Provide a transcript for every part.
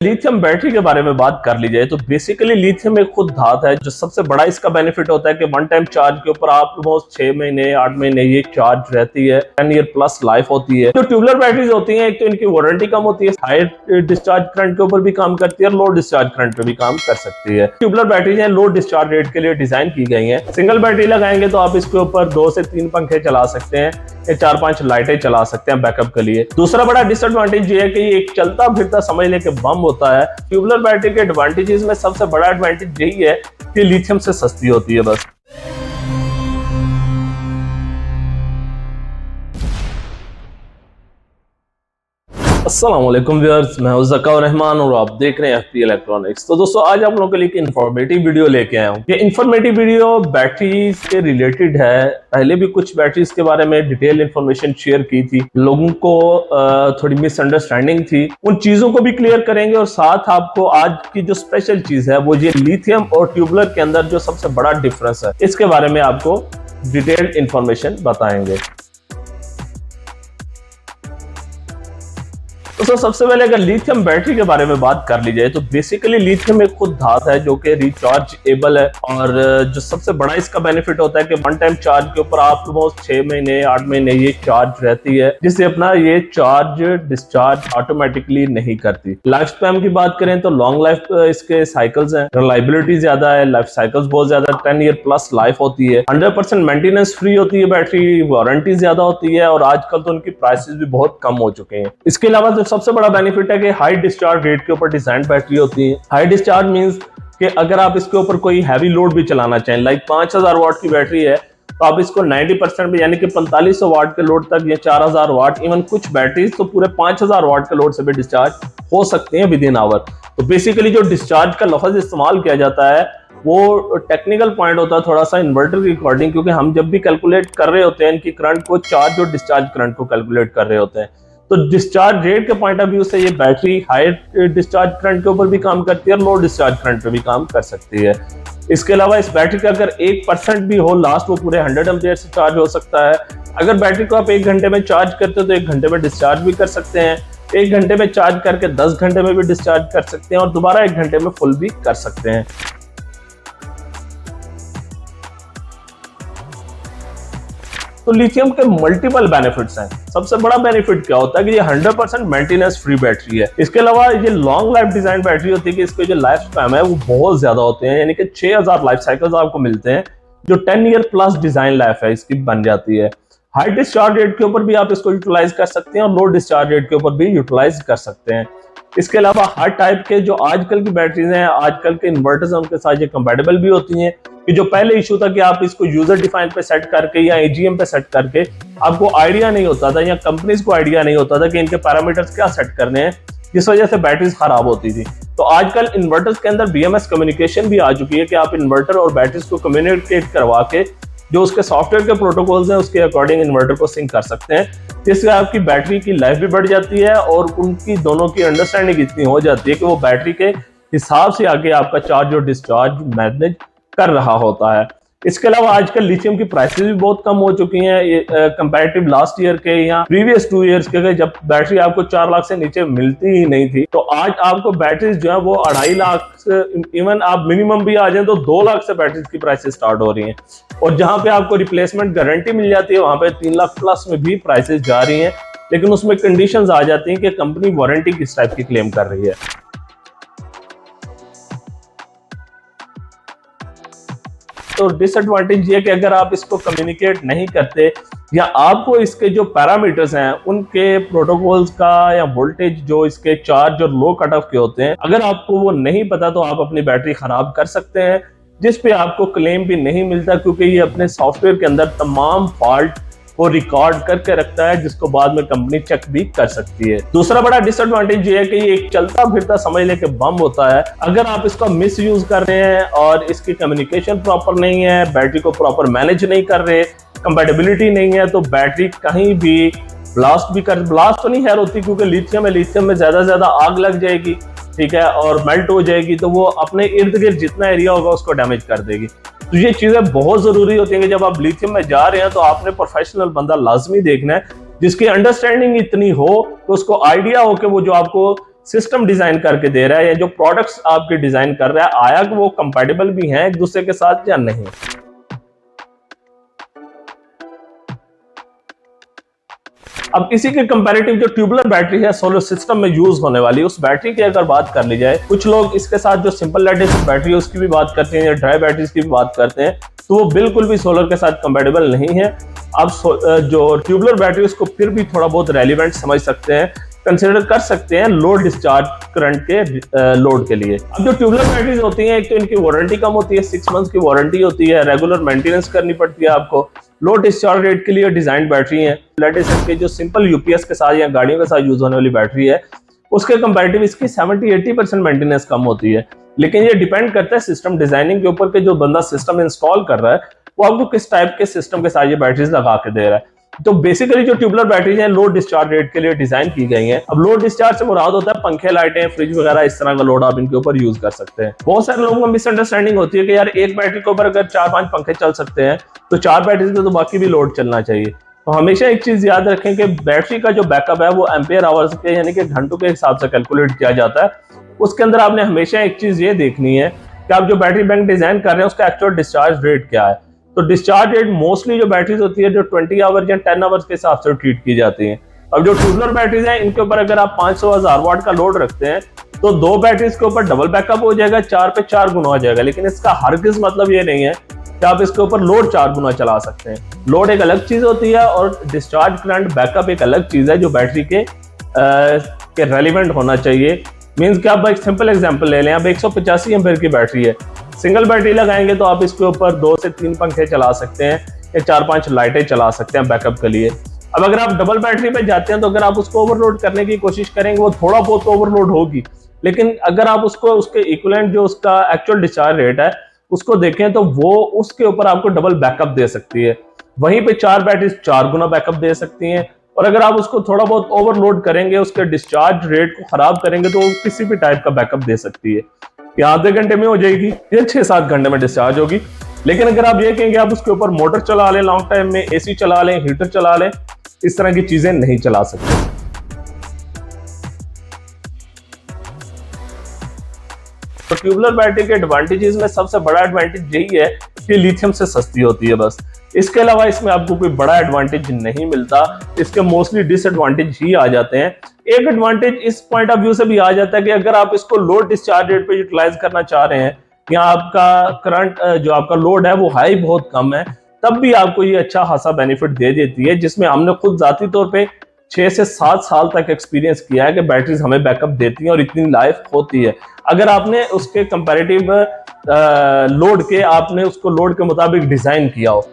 Lithium battery के बारे में बात कर ली जाए तो बेसिकली लिथियम एक खुद धात है। जो सबसे बड़ा इसका बेनिफिट होता है कि वन टाइम चार्ज के ऊपर आप ऑलमोस्ट 6 महीने 8 महीने ये चार्ज रहती है, 10 ईयर प्लस लाइफ होती है। जो ट्यूबुलर बैटरीज होती हैं, एक तो इनकी वारंटी कम होती है, हाई डिस्चार्ज करंट के ऊपर भी काम करती है और लो डिस्चार्ज करंट पे भी काम कर सकती है। Tubular batteries low discharge rate के लिए डिजाइन की गई है। सिंगल बैटरी लगाएंगे तो आप इसके ऊपर 2 से 3 पंखे चला सकते हैं या 4-5 लाइटें चला सकते हैं बैकअप के लिए। दूसरा बड़ा डिसएडवांटेज ये है कि ये एक चलता फिरता समझ ले के बम होता है। ट्यूबुलर बैटरी के एडवांटेजेस में सबसे बड़ा एडवांटेज यही है कि लिथियम से सस्ती होती है बस। अस्सलाम वालेकुम व्यूअर्स, मैं हूं ज़काउर रहमान और आप देख रहे हैं एफपी इलेक्ट्रॉनिक्स। तो दोस्तों, आज आप लोगों के लिए एक इन्फॉर्मेटिव वीडियो लेके आया हूं। ये इन्फॉर्मेटिव वीडियो बैटरीज के रिलेटेड है। पहले भी कुछ बैटरीज के बारे में डिटेल इन्फॉर्मेशन शेयर की थी, लोगों को थोड़ी मिसअंडरस्टैंडिंग थी, उन चीजों को भी क्लियर करेंगे और साथ आपको आज की जो स्पेशल चीज है वो ये लिथियम और ट्यूबुलर के अंदर जो सबसे बड़ा डिफरेंस है इसके बारे में आपको डिटेल्ड इन्फॉर्मेशन बताएंगे। तो सबसे पहले अगर लिथियम बैटरी के बारे में बात कर ली जाए तो बेसिकली लिथियम एक खुद धात है जो कि रिचार्जेबल है और जो सबसे बड़ा इसका बेनिफिट होता है कि वन टाइम चार्ज के ऊपर आप ऑलमोस्ट 6 महीने 8 महीने ये चार्ज रहती है, जिससे अपना ये चार्ज डिस्चार्ज ऑटोमेटिकली नहीं करती। लाइफ स्पैन की बात करें तो लॉन्ग लाइफ इसके साइकिल्स हैं, रिलायबिलिटी ज्यादा है, लाइफ साइकिल्स बहुत ज्यादा, 10 ईयर प्लस लाइफ होती है, 100% मेंटेनेंस फ्री होती है बैटरी, वारंटी ज्यादा होती है और आजकल तो उनकी प्राइसेस भी बहुत कम हो चुके हैं। इसके अलावा सबसे बड़ा बेनिफिट है कि हाई डिस्चार्ज रेट के ऊपर डिजाइन बैटरी होती है। हाई डिस्चार्ज मींस कि अगर आप इसके ऊपर कोई हैवी लोड भी चलाना चाहें, लाइक 5000 वाट की बैटरी है तो आप इसको 90% यानी कि 4500 वाट के लोड तक या 4000 वाट, इवन कुछ बैटरीज तो पूरे 5000 वाट के लोड से भी डिस्चार्ज हो सकते हैं विद इन आवर। तो बेसिकली जो डिस्चार्ज का लफ्ज इस्तेमाल किया जाता है वो टेक्निकल पॉइंट होता है थोड़ा सा इन्वर्टर के अकॉर्डिंग, क्योंकि हम जब भी कैलकुलेट कर रहे होते हैं इनकी करंट को, चार्ज और डिस्चार्ज करंट को कैलकुलेट कर रहे होते हैं, तो डिस्चार्ज रेट के पॉइंट ऑफ व्यू से ये बैटरी हाई डिस्चार्ज करंट के ऊपर भी काम करती है और लो डिस्चार्ज करंट पे भी काम कर सकती है। इसके अलावा इस बैटरी का अगर 1% भी हो लास्ट, वो पूरे 100 एम्पियर से चार्ज हो सकता है। अगर बैटरी को आप 1 घंटे में चार्ज करते हो तो 1 घंटे में डिस्चार्ज भी कर सकते हैं, 1 घंटे में चार्ज करके 10 घंटे में भी डिस्चार्ज कर सकते हैं और दोबारा 1 घंटे में फुल भी कर सकते हैं। तो लिथियम के मल्टीपल बेनिफिट्स हैं। सबसे बड़ा बेनिफिट क्या होता है कि ये 100% मेंटेनेंस फ्री बैटरी है। इसके अलावा ये लॉन्ग लाइफ डिजाइन बैटरी होती है कि इसके जो लाइफ स्पैन है वो बहुत ज्यादा होते हैं, यानी कि 6000 लाइफ साइकिल्स आपको मिलते हैं, जो 10 ईयर प्लस डिजाइन लाइफ है इसकी बन जाती है। हाई डिस्चार्ज रेट के ऊपर भी आप इसको यूटिलाइज कर सकते हैं और लो डिस्चार्ज रेट के ऊपर भी यूटिलाइज कर सकते हैं। इसके अलावा हर टाइप के जो आजकल की बैटरीज हैं, आजकल के इन्वर्टर्स हैं, उनके साथ ये कंपैटिबल भी होती हैं। कि जो पहले इशू था कि आप इसको यूजर डिफाइन पे सेट करके या एजीएम पे सेट करके आपको आइडिया नहीं होता था या कंपनीज को आइडिया नहीं होता था कि इनके पैरामीटर्स क्या सेट करने हैं, जिस वजह से बैटरीज खराब होती थी। तो आजकल इन्वर्टर्स के अंदर बीएमएस कम्युनिकेशन भी आ चुकी है कि आप इन्वर्टर और बैटरीज को कम्युनिकेट करवा के जो उसके सॉफ्टवेयर के प्रोटोकॉल्स हैं उसके अकॉर्डिंग इन्वर्टर को सिंक कर सकते हैं, जिससे आपकी बैटरी की लाइफ भी बढ़ जाती है और उनकी दोनों की अंडरस्टैंडिंग इतनी हो जाती है कि वो बैटरी के हिसाब से आगे आपका चार्ज और डिस्चार्ज मैनेज कर रहा होता है। इसके अलावा आजकल लिथियम की प्राइसेस भी बहुत कम हो चुकी हैं कंपैरेटिव लास्ट ईयर के या प्रीवियस 2 इयर्स के, जब बैटरी आपको 4 लाख से नीचे मिलती ही नहीं थी। तो आज आपको बैटरीज जो है वो 2.5 लाख से, इवन आप मिनिमम भी आ जाए तो 2 लाख से बैटरीज की प्राइसेस स्टार्ट हो रही हैं और जहां पे आपको रिप्लेसमेंट गारंटी मिल जाती है वहां पे 3 लाख प्लस में भी प्राइसेस जा रही हैं, लेकिन उसमें कंडीशंस आ जाती हैं कि कंपनी वारंटी किस टाइप की क्लेम कर रही है। तो डिसएडवांटेज ये कि अगर आप इसको कम्युनिकेट नहीं करते या आपको इसके जो पैरामीटर्स हैं उनके प्रोटोकॉल्स का या वोल्टेज जो इसके चार्ज और लो कट ऑफ के होते हैं, अगर आपको वो नहीं पता तो आप अपनी बैटरी खराब कर सकते हैं, जिस पे आपको क्लेम भी नहीं मिलता, क्योंकि ये अपने सॉफ्टवेयर के अंदर तमाम फॉल्ट को रिकॉर्ड करके रखता है जिसको बाद में कंपनी चेक भी कर सकती है। दूसरा बड़ा डिसएडवांटेज ये है कि ये एक चलता फिरता समझ ले के बम होता है। अगर आप इसका मिस यूज कर रहे हैं और इसकी कम्युनिकेशन प्रॉपर नहीं है, बैटरी को प्रॉपर मैनेज नहीं कर रहे, कंपैटिबिलिटी नहीं है, तो बैटरी कहीं भी ब्लास्ट तो नहीं खैर होती क्योंकि लिथियम है, लिथियम में ज्यादा आग लग जाएगी, ठीक है, और मेल्ट हो जाएगी तो वो अपने इर्द गिर्द जितना एरिया होगा उसको डैमेज कर देगी। तो ये चीजें बहुत जरूरी होती हैं कि जब आप लिथियम में जा रहे हैं तो आपने प्रोफेशनल बंदा लाजमी देखना है जिसकी अंडरस्टैंडिंग इतनी हो तो उसको आइडिया हो कि वो जो आपको सिस्टम डिजाइन करके दे रहा है या जो प्रोडक्ट्स आपके डिजाइन कर रहा है, आया कि वो कंपैटिबल भी हैं एक दूसरे के साथ या नहीं। अब इसी के कंपैरेटिव जो ट्यूबुलर बैटरी है सोलर सिस्टम में यूज होने वाली, उस बैटरी की अगर बात कर ली जाए, कुछ लोग इसके साथ जो सिंपल लेड एसिड बैटरी है उसकी भी बात करते हैं या ड्राई बैटरीज की भी बात करते हैं, तो वो बिल्कुल भी सोलर के साथ कंपैटिबल नहीं है। अब जो ट्यूबुलर बैटरी उसको फिर भी थोड़ा बहुत रेलिवेंट समझ सकते हैं, कंसिडर कर सकते हैं लो डिस्चार्ज करंट के लोड के लिए। अब जो ट्यूबुलर बैटरीज होती हैं, एक तो इनकी वारंटी कम होती है, 6 मंथ्स की वारंटी होती है, रेगुलर मेंटेनेंस करनी पड़ती है आपको, लो डिस्चार्ज रेट के लिए डिजाइन बैटरी है। लेड एसिड के जो सिंपल यूपीएस के साथ या गाड़ियों के साथ यूज होने वाली बैटरी है, उसके कंपैरेटिव इसकी 70-80% मेंटेनेंस कम होती है। लेकिन ये डिपेंड करता है सिस्टम डिजाइनिंग के ऊपर कि जो बंदा सिस्टम इंस्टॉल कर रहा है वो आपको किस टाइप के सिस्टम के साथ ये बैटरीज लगा के दे रहा है। तो बेसिकली जो ट्यूबुलर बैटरीज हैं लो डिस्चार्ज रेट के लिए डिजाइन की गई हैं। अब लो डिस्चार्ज से मुराद होता है पंखे, लाइटें, फ्रिज वगैरह, इस तरह का लोड आप इनके ऊपर यूज कर सकते हैं। बहुत सारे लोगों को मिसअंडरस्टैंडिंग होती है कि यार एक बैटरी के ऊपर अगर 4-5 पंखे चल सकते हैं तो 4 बैटरीज में तो बाकी भी लोड चलना चाहिए। तो हमेशा एक चीज याद रखें कि बैटरी का जो बैकअप है वो एम्पेयर आवर्स के यानी कि घंटों के हिसाब से कैलकुलेट किया जाता है। उसके अंदर आपने हमेशा एक चीज ये देखनी है कि आप जो बैटरी बैंक डिजाइन कर रहे हैं उसका एक्चुअल डिस्चार्ज रेट क्या है। तो डिस्चार्ज रेट मोस्टली जो बैटरीज होती है जो 20 आवर्स या 10 आवर्स के हिसाब से ट्रीट की जाती हैं। अब जो ट्यूबुलर बैटरीज हैं इनके ऊपर अगर आप 500-1000 वाट का लोड रखते हैं तो 2 बैटरीज के ऊपर डबल बैकअप हो जाएगा, 4 पे 4 गुना हो जाएगा। लेकिन इसका हरगिज मतलब ये नहीं है कि आप इसके ऊपर लोड 4 गुना चला सकते हैं। लोड एक अलग चीज होती है और डिस्चार्ज करंट बैकअप एक अलग चीज है जो बैटरी के रेलिवेंट होना चाहिए। मींस कि आप एक सिंपल एग्जांपल ले लें, अब 185 एम्पीयर की बैटरी है, सिंगल बैटरी लगाएंगे तो आप इसके ऊपर 2 से 3 पंखे चला सकते हैं या 4-5 लाइटें चला सकते हैं बैकअप के लिए। अब अगर आप डबल बैटरी पे जाते हैं तो अगर आप उसको ओवरलोड करने की कोशिश करेंगे वो थोड़ा बहुत ओवरलोड होगी, लेकिन अगर आप उसको उसके इक्विवेलेंट जो उसका एक्चुअल डिस्चार्ज रेट है उसको देखें तो वो उसके ऊपर आपको डबल बैकअप दे सकती है। वहीं पे 4 बैटरीज 4 गुना बैकअप दे सकती हैं। और अगर आप उसको थोड़ा बहुत ओवरलोड करेंगे, उसके डिस्चार्ज रेट को खराब करेंगे तो वो किसी भी टाइप का बैकअप दे सकती है। ये आधे घंटे में हो जाएगी, ये 6-7 घंटे में डिस्चार्ज होगी। लेकिन अगर आप ये कहेंगे आप उसके ऊपर मोटर चला लें, लॉन्ग टाइम में एसी चला लें, हीटर चला लें, इस तरह की चीजें नहीं चला सकते। तो ट्यूबुलर बैटरी के एडवांटेजेस में सबसे बड़ा एडवांटेज यही है कि लिथियम से सस्ती होती है बस। इसके अलावा इसमें आपको कोई बड़ा एडवांटेज नहीं मिलता, इसके मोस्टली डिसएडवांटेज ही आ जाते हैं। एक एडवांटेज इस पॉइंट ऑफ व्यू से भी आ जाता है कि अगर आप इसको लो डिस्चार्ज रेट पे यूटिलाइज करना चाह रहे हैं या आपका करंट जो आपका लोड है वो हाई बहुत कम है, तब भी आपको ये अच्छा खासा बेनिफिट दे देती है, जिसमें हमने खुद जाती तौर पे 6 से 7 साल तक एक्सपीरियंस किया है कि बैटरीज हमें बैकअप देती हैं और इतनी लाइफ होती है। अगर आपने उसके कंपैरेटिव लोड के आपने उसको लोड के मुताबिक डिजाइन किया हो।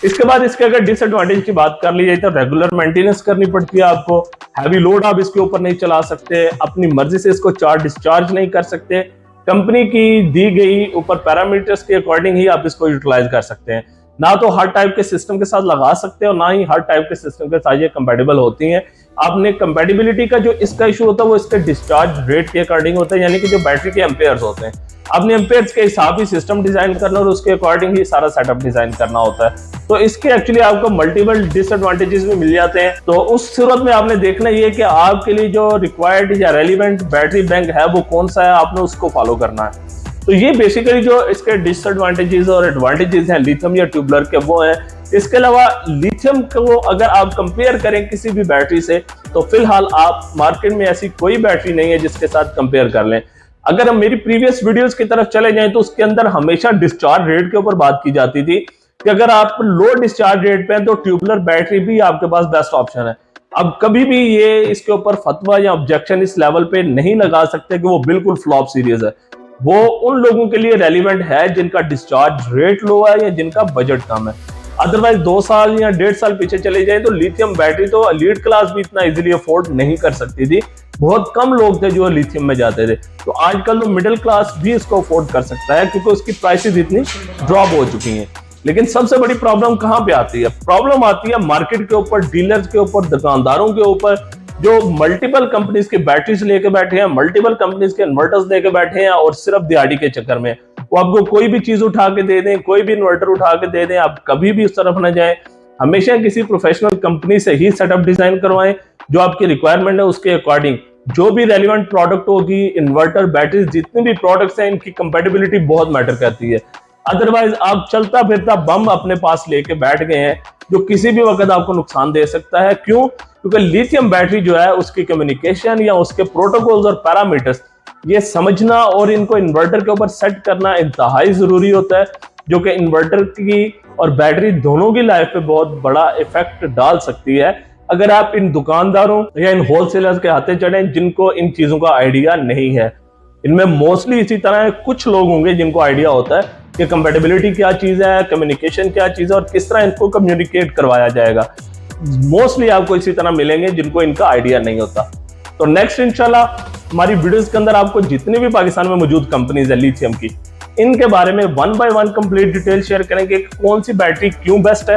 इसके बाद इसके अगर डिसएडवांटेज की बात कर ली जाए तो रेगुलर मेंटेनेंस करनी पड़ती है आपको, हैवी लोड आप इसके ऊपर नहीं चला सकते, अपनी मर्जी से इसको चार्ज डिस्चार्ज नहीं कर सकते, कंपनी की दी गई ऊपर पैरामीटर्स के अकॉर्डिंग ही आप इसको यूटिलाइज कर सकते हैं। ना तो हर टाइप के सिस्टम के साथ लगा सकते हैं और ना ही हर टाइप के सिस्टम के साथ ये कंपैटिबल होती हैं। आपने कंपैटिबिलिटी का जो इसका इशू होता है वो इसके डिस्चार्ज रेट के अकॉर्डिंग होता है, यानी कि जो बैटरी के एम्पेयर्स होते हैं, आपने एम्पेयर्स के हिसाब ही सिस्टम डिजाइन करना और उसके अकॉर्डिंग ही सारा सेटअप डिजाइन करना होता है। तो इसके एक्चुअली आपको मल्टीपल डिसएडवांटेजेस भी मिल जाते हैं। तो उस सूरत में आपने देखना ये कि आपके लिए जो रिक्वायर्ड या रेलिवेंट बैटरी बैंक है वो कौन सा है, आपने उसको फॉलो करना है। तो ये बेसिकली जो इसके डिसएडवांटेजेस और एडवांटेजेस हैं लिथियम या ट्यूबुलर के वो हैं। इसके अलावा लिथियम को अगर आप कंपेयर करें किसी भी बैटरी से तो फिलहाल आप मार्केट में ऐसी कोई बैटरी नहीं है जिसके साथ कंपेयर कर लें। अगर हम मेरी प्रीवियस वीडियोस की तरफ चले जाएं तो उसके अंदर हमेशा डिस्चार्ज रेट के ऊपर बात की जाती थी कि अगर आप लो डिस्चार्ज रेट पे हैं तो ट्यूबुलर बैटरी भी आपके पास बेस्ट ऑप्शन है। अब कभी भी ये इसके ऊपर फतवा या ऑब्जेक्शन इस लेवल पे नहीं लगा सकते कि वो बिल्कुल फ्लॉप सीरीज है। वो उन लोगों के लिए रेलिवेंट है जिनका डिस्चार्ज रेट लो है या जिनका बजट कम है। अदरवाइज 2 साल या 1.5 साल पीछे चले जाए तो लिथियम बैटरी तो एलीट क्लास भी इतना इजीली अफोर्ड नहीं कर सकती थी। बहुत कम लोग थे जो लिथियम में जाते थे। तो आजकल तो मिडिल क्लास भी इसको अफोर्ड कर सकता है क्योंकि उसकी प्राइसेस इतनी ड्रॉप हो चुकी हैं। लेकिन सबसे बड़ी प्रॉब्लम कहां पे आती है? प्रॉब्लम आती है मार्केट के ऊपर, डीलर्स के ऊपर, दुकानदारों के ऊपर, जो मल्टीपल कंपनीज के बैटरीज लेके बैठे हैं, मल्टीपल कंपनीज के इन्वर्टर्स लेके बैठे हैं और सिर्फ दिहाड़ी के चक्कर में वो आपको कोई भी चीज उठा के दे दें, कोई भी इन्वर्टर उठा के दे दें, आप कभी भी उस तरफ ना जाएं। हमेशा किसी प्रोफेशनल कंपनी से ही सेटअप डिजाइन करवाएं, जो आपकी रिक्वायरमेंट है उसके अकॉर्डिंग जो भी रेलिवेंट प्रोडक्ट होगी, इन्वर्टर, बैटरी, जितने भी प्रोडक्ट्स हैं इनकी कंपेटिबिलिटी बहुत मैटर करती है। अदरवाइज आप चलता फिरता बम अपने पास लेके बैठ गए हैं जो किसी भी वक्त आपको नुकसान दे सकता है। क्यों? क्योंकि लिथियम बैटरी जो है उसकी कम्युनिकेशन या उसके प्रोटोकॉल्स और पैरामीटर्स ये समझना और इनको इन्वर्टर के ऊपर सेट करना इंतहाई जरूरी होता है, जो कि इन्वर्टर की और बैटरी दोनों की लाइफ पे बहुत बड़ा इफेक्ट डाल सकती है अगर आप इन दुकानदारों या इन होलसेलर्स के हाथे चढ़े जिनको इन चीजों का आइडिया नहीं है। इनमें मोस्टली इसी तरह कुछ लोग होंगे जिनको आइडिया होता है कि कंपेटिबिलिटी क्या चीज है, कम्युनिकेशन क्या चीज है और किस तरह इनको कम्युनिकेट करवाया जाएगा। मोस्टली आपको इसी तरह मिलेंगे जिनको इनका आइडिया नहीं होता। तो नेक्स्ट इंशाल्लाह हमारी वीडियोस के अंदर आपको जितनी भी पाकिस्तान में मौजूद कंपनीज है लिथियम की, इनके बारे में 1 बाय 1 कंप्लीट डिटेल शेयर करेंगे। कौन सी बैटरी क्यों बेस्ट है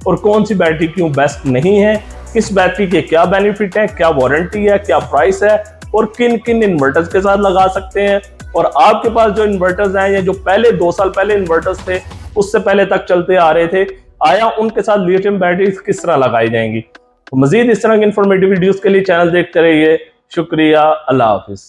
और कौन सी बैटरी क्यों बेस्ट नहीं है, किस बैटरी के क्या बेनिफिट है, क्या वारंटी है, क्या प्राइस है और किन किन इन्वर्टर्स के साथ लगा सकते हैं। और आपके पास जो इन्वर्टर्स हैं या जो पहले 2 साल पहले इन्वर्टर्स थे उससे पहले तक चलते आ रहे थे, आया उनके साथ लिथियम बैटरीज किस तरह लगाई जाएंगी। तो मजीद इस तरह की इंफॉर्मेटिव वीडियोस के लिए चैनल देखते रहिए। शुक्रिया, अल्लाह हाफिज।